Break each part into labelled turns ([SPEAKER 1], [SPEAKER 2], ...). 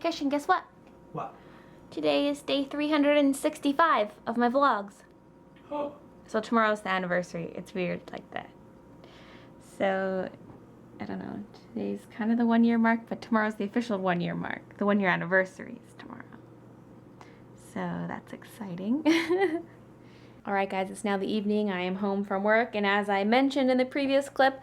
[SPEAKER 1] Christian, guess what?
[SPEAKER 2] What?
[SPEAKER 1] Today is day 365 of my vlogs.
[SPEAKER 2] Oh.
[SPEAKER 1] So tomorrow's the anniversary. It's weird like that. So, I don't know. Today's kind of the 1 year mark, but tomorrow's the official 1 year mark. The 1 year anniversary is tomorrow. So that's exciting. Alright guys, it's now the evening. I am home from work, and as I mentioned in the previous clip,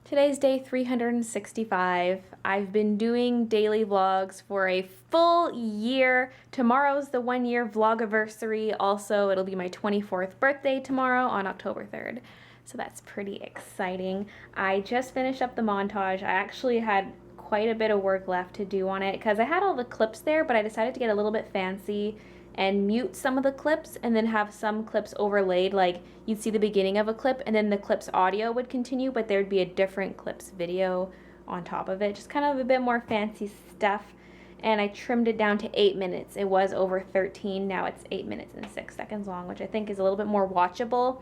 [SPEAKER 1] today's day 365. I've been doing daily vlogs for a full year. Tomorrow's the 1 year vlogiversary. Also, it'll be my 24th birthday tomorrow on October 3rd. So that's pretty exciting. I just finished up the montage. I actually had quite a bit of work left to do on it because I had all the clips there, but I decided to get a little bit fancy and mute some of the clips and then have some clips overlaid. Like you'd see the beginning of a clip and then the clip's audio would continue, but there'd be a different clip's video on top of it. Just kind of a bit more fancy stuff. And I trimmed it down to 8 minutes. It was over 13. Now it's 8 minutes and 6 seconds long, which I think is a little bit more watchable.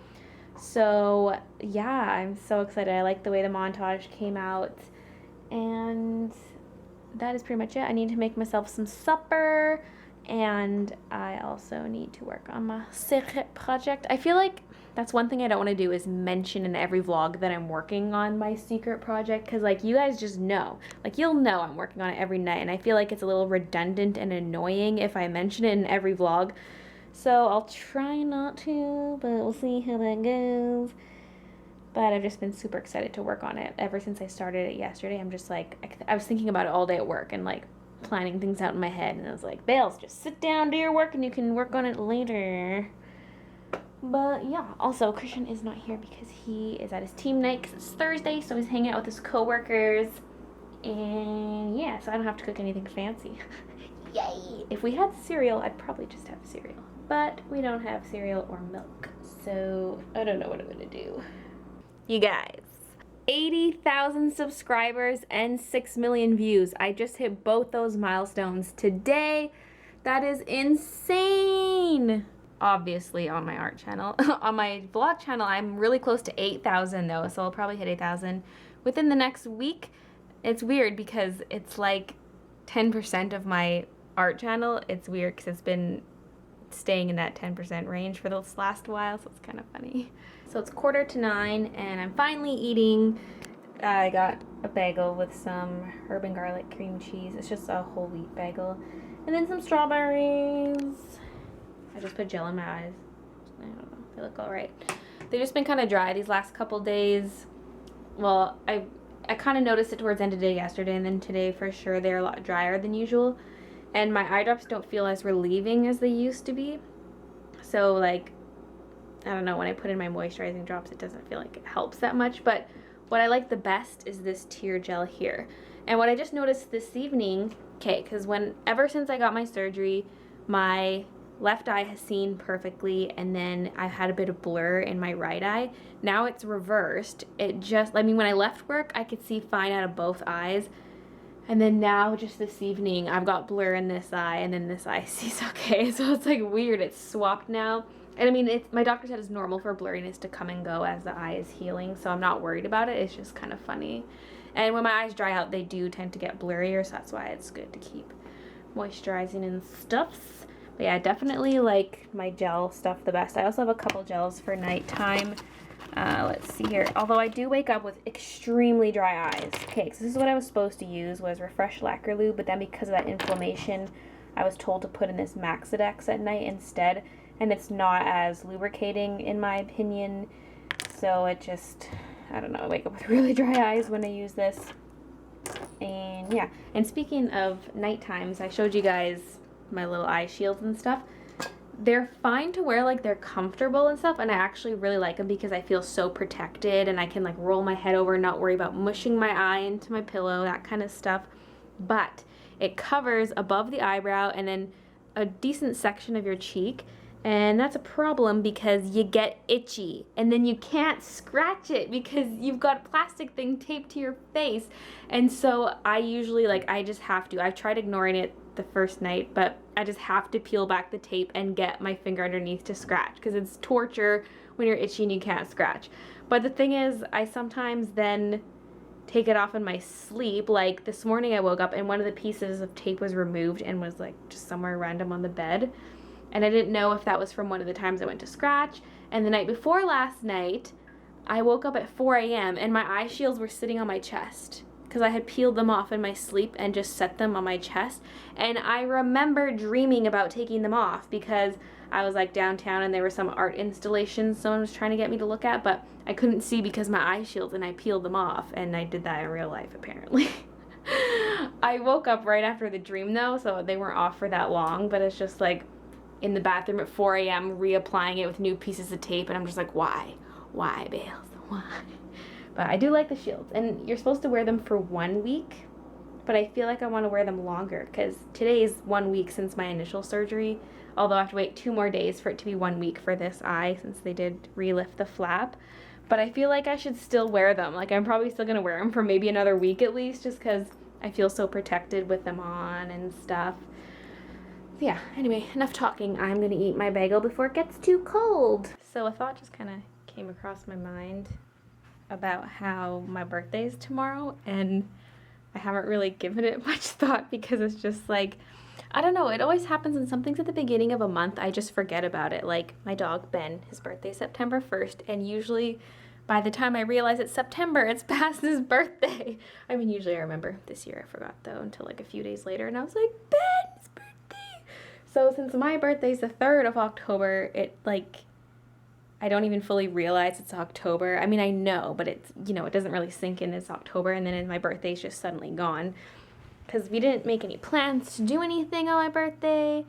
[SPEAKER 1] So yeah, I'm so excited. I like the way the montage came out. And that is pretty much it. I need to make myself some supper. And I also need to work on my secret project. I feel like that's one thing I don't want to do is mention in every vlog that I'm working on my secret project, because like you guys just know, like you'll know I'm working on it every night, and I feel like it's a little redundant and annoying if I mention it in every vlog. So I'll try not to, but we'll see how that goes. But I've just been super excited to work on it ever since I started it yesterday. I'm just like, I was thinking about it all day at work and like planning things out in my head, and I was like, Bales, just sit down, do your work, and you can work on it later. But yeah, also Christian is not here because he is at his team night because it's Thursday, so he's hanging out with his coworkers. And yeah, so I don't have to cook anything fancy. Yay! If we had cereal, I'd probably just have cereal. But we don't have cereal or milk, so I don't know what I'm gonna do. You guys, 80,000 subscribers and 6 million views. I just hit both those milestones today. That is insane. Obviously on my art channel. On my vlog channel, I'm really close to 8,000 though, so I'll probably hit 8,000 within the next week. It's weird because it's like 10% of my art channel. It's weird because it's been staying in that 10% range for this last while, so it's kind of funny. So it's 8:45 and I'm finally eating. I got a bagel with some herb and garlic cream cheese. It's just a whole wheat bagel. And then some strawberries. I just put gel in my eyes. I don't know, they look alright. They've just been kind of dry these last couple days. Well, I kind of noticed it towards the end of the day yesterday, and then today for sure they're a lot drier than usual. And my eye drops don't feel as relieving as they used to be. So like, I don't know, when I put in my moisturizing drops, it doesn't feel like it helps that much. But what I like the best is this tear gel here. And what I just noticed this evening, okay, because ever since I got my surgery, my left eye has seen perfectly, and then I've had a bit of blur in my right eye. Now it's reversed. I mean, when I left work, I could see fine out of both eyes. And then now, just this evening, I've got blur in this eye, and then this eye sees okay. So it's like weird. It's swapped now. And I mean, my doctor said it's normal for blurriness to come and go as the eye is healing, so I'm not worried about it. It's just kind of funny. And when my eyes dry out, they do tend to get blurrier, so that's why it's good to keep moisturizing and stuff. But yeah, definitely like my gel stuff the best. I also have a couple gels for nighttime. Let's see here. Although I do wake up with extremely dry eyes. Okay, so this is what I was supposed to use, was Refresh Lacquer Lube, but then because of that inflammation, I was told to put in this Maxidex at night instead. And it's not as lubricating in my opinion. So it just, I don't know, I wake up with really dry eyes when I use this. And yeah, and speaking of night times, I showed you guys my little eye shields and stuff. They're fine to wear, like they're comfortable and stuff, and I actually really like them because I feel so protected and I can like roll my head over and not worry about mushing my eye into my pillow, that kind of stuff. But it covers above the eyebrow and then a decent section of your cheek. And that's a problem because you get itchy and then you can't scratch it because you've got a plastic thing taped to your face. And so I usually I just have to. I've tried ignoring it the first night, but I just have to peel back the tape and get my finger underneath to scratch because it's torture when you're itchy and you can't scratch. But the thing is, I sometimes then take it off in my sleep. Like this morning I woke up and one of the pieces of tape was removed and was like just somewhere random on the bed. And I didn't know if that was from one of the times I went to scratch. And the night before last night, I woke up at 4 a.m. and my eye shields were sitting on my chest because I had peeled them off in my sleep and just set them on my chest. And I remember dreaming about taking them off because I was like downtown and there were some art installations someone was trying to get me to look at, but I couldn't see because my eye shields, and I peeled them off, and I did that in real life apparently. I woke up right after the dream though, so they weren't off for that long, but it's just like in the bathroom at 4 a.m. reapplying it with new pieces of tape, and I'm just like, why? Why, Bales? Why? But I do like the shields, and you're supposed to wear them for 1 week, but I feel like I want to wear them longer because today is 1 week since my initial surgery, although I have to wait 2 more days for it to be 1 week for this eye since they did relift the flap. But I feel like I should still wear them. Like I'm probably still going to wear them for maybe another week at least, just because I feel so protected with them on and stuff. Yeah, anyway, enough talking. I'm going to eat my bagel before it gets too cold. So a thought just kind of came across my mind about how my birthday is tomorrow, and I haven't really given it much thought because it's just like, I don't know, it always happens when something's at the beginning of a month, I just forget about it. Like my dog Ben, his birthday's September 1st, and usually by the time I realize it's September, it's past his birthday. I mean, usually I remember. This year I forgot though until like a few days later, and I was like, Ben's birthday! So since my birthday's the 3rd of October, it like, I don't even fully realize it's October. I mean, I know, but it's, you know, it doesn't really sink in it's October, and then my birthday's just suddenly gone. Because we didn't make any plans to do anything on my birthday.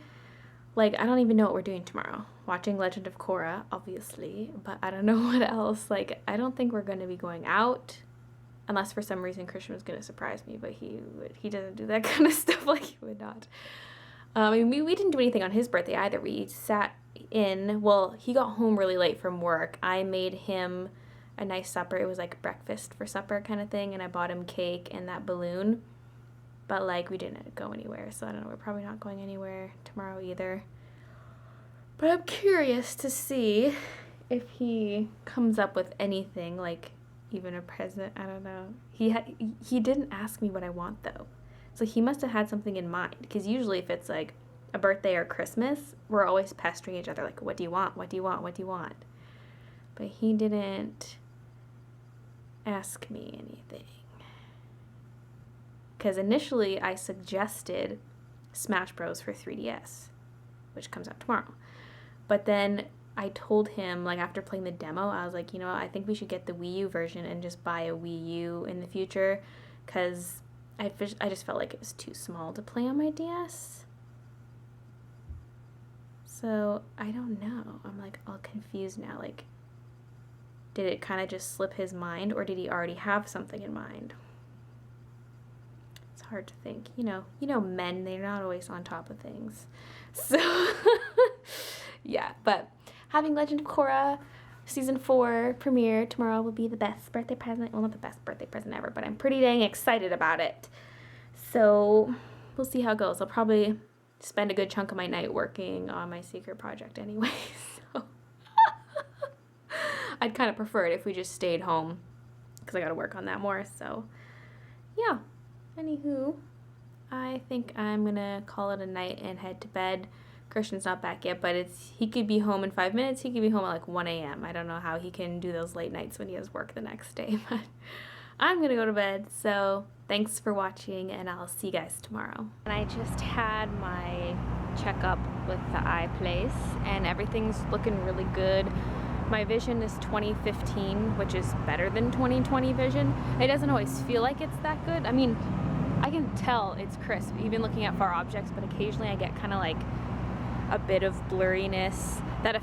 [SPEAKER 1] Like, I don't even know what we're doing tomorrow. Watching Legend of Korra, obviously, but I don't know what else. Like, I don't think we're going to be going out, unless for some reason Christian was going to surprise me, but he doesn't do that kind of stuff. Like, he would not. I mean, we didn't do anything on his birthday either. We sat in, well, he got home really late from work. I made him a nice supper. It was like breakfast for supper kind of thing, and I bought him cake and that balloon. But, like, we didn't go anywhere, so I don't know. We're probably not going anywhere tomorrow either. But I'm curious to see if he comes up with anything, like, even a present. I don't know. He didn't ask me what I want, though. So he must have had something in mind. Because usually if it's, like, a birthday or Christmas, we're always pestering each other, like, what do you want? What do you want? What do you want? But he didn't ask me anything. Because initially I suggested Smash Bros. For 3DS, which comes out tomorrow. But then I told him, like, after playing the demo, I was like, you know what, I think we should get the Wii U version and just buy a Wii U in the future, because I just felt like it was too small to play on my DS. So I don't know. I'm, like, all confused now. Like, did it kind of just slip his mind, or did he already have something in mind? Hard to think. You know men, they're not always on top of things. So yeah, but having Legend of Korra season 4 premiere tomorrow will be the best birthday present. Well, not the best birthday present ever, but I'm pretty dang excited about it. So we'll see how it goes. I'll probably spend a good chunk of my night working on my secret project anyway. So I'd kind of prefer it if we just stayed home, because I got to work on that more. So yeah. Anywho, I think I'm going to call it a night and head to bed. Christian's not back yet, but he could be home in 5 minutes. He could be home at like 1 a.m. I don't know how he can do those late nights when he has work the next day, but I'm going to go to bed. So thanks for watching, and I'll see you guys tomorrow. And I just had my checkup with the eye place, and everything's looking really good. My vision is 2015, which is better than 2020 vision. It doesn't always feel like it's that good. I mean, I can tell it's crisp, even looking at far objects, but occasionally I get kind of like a bit of blurriness.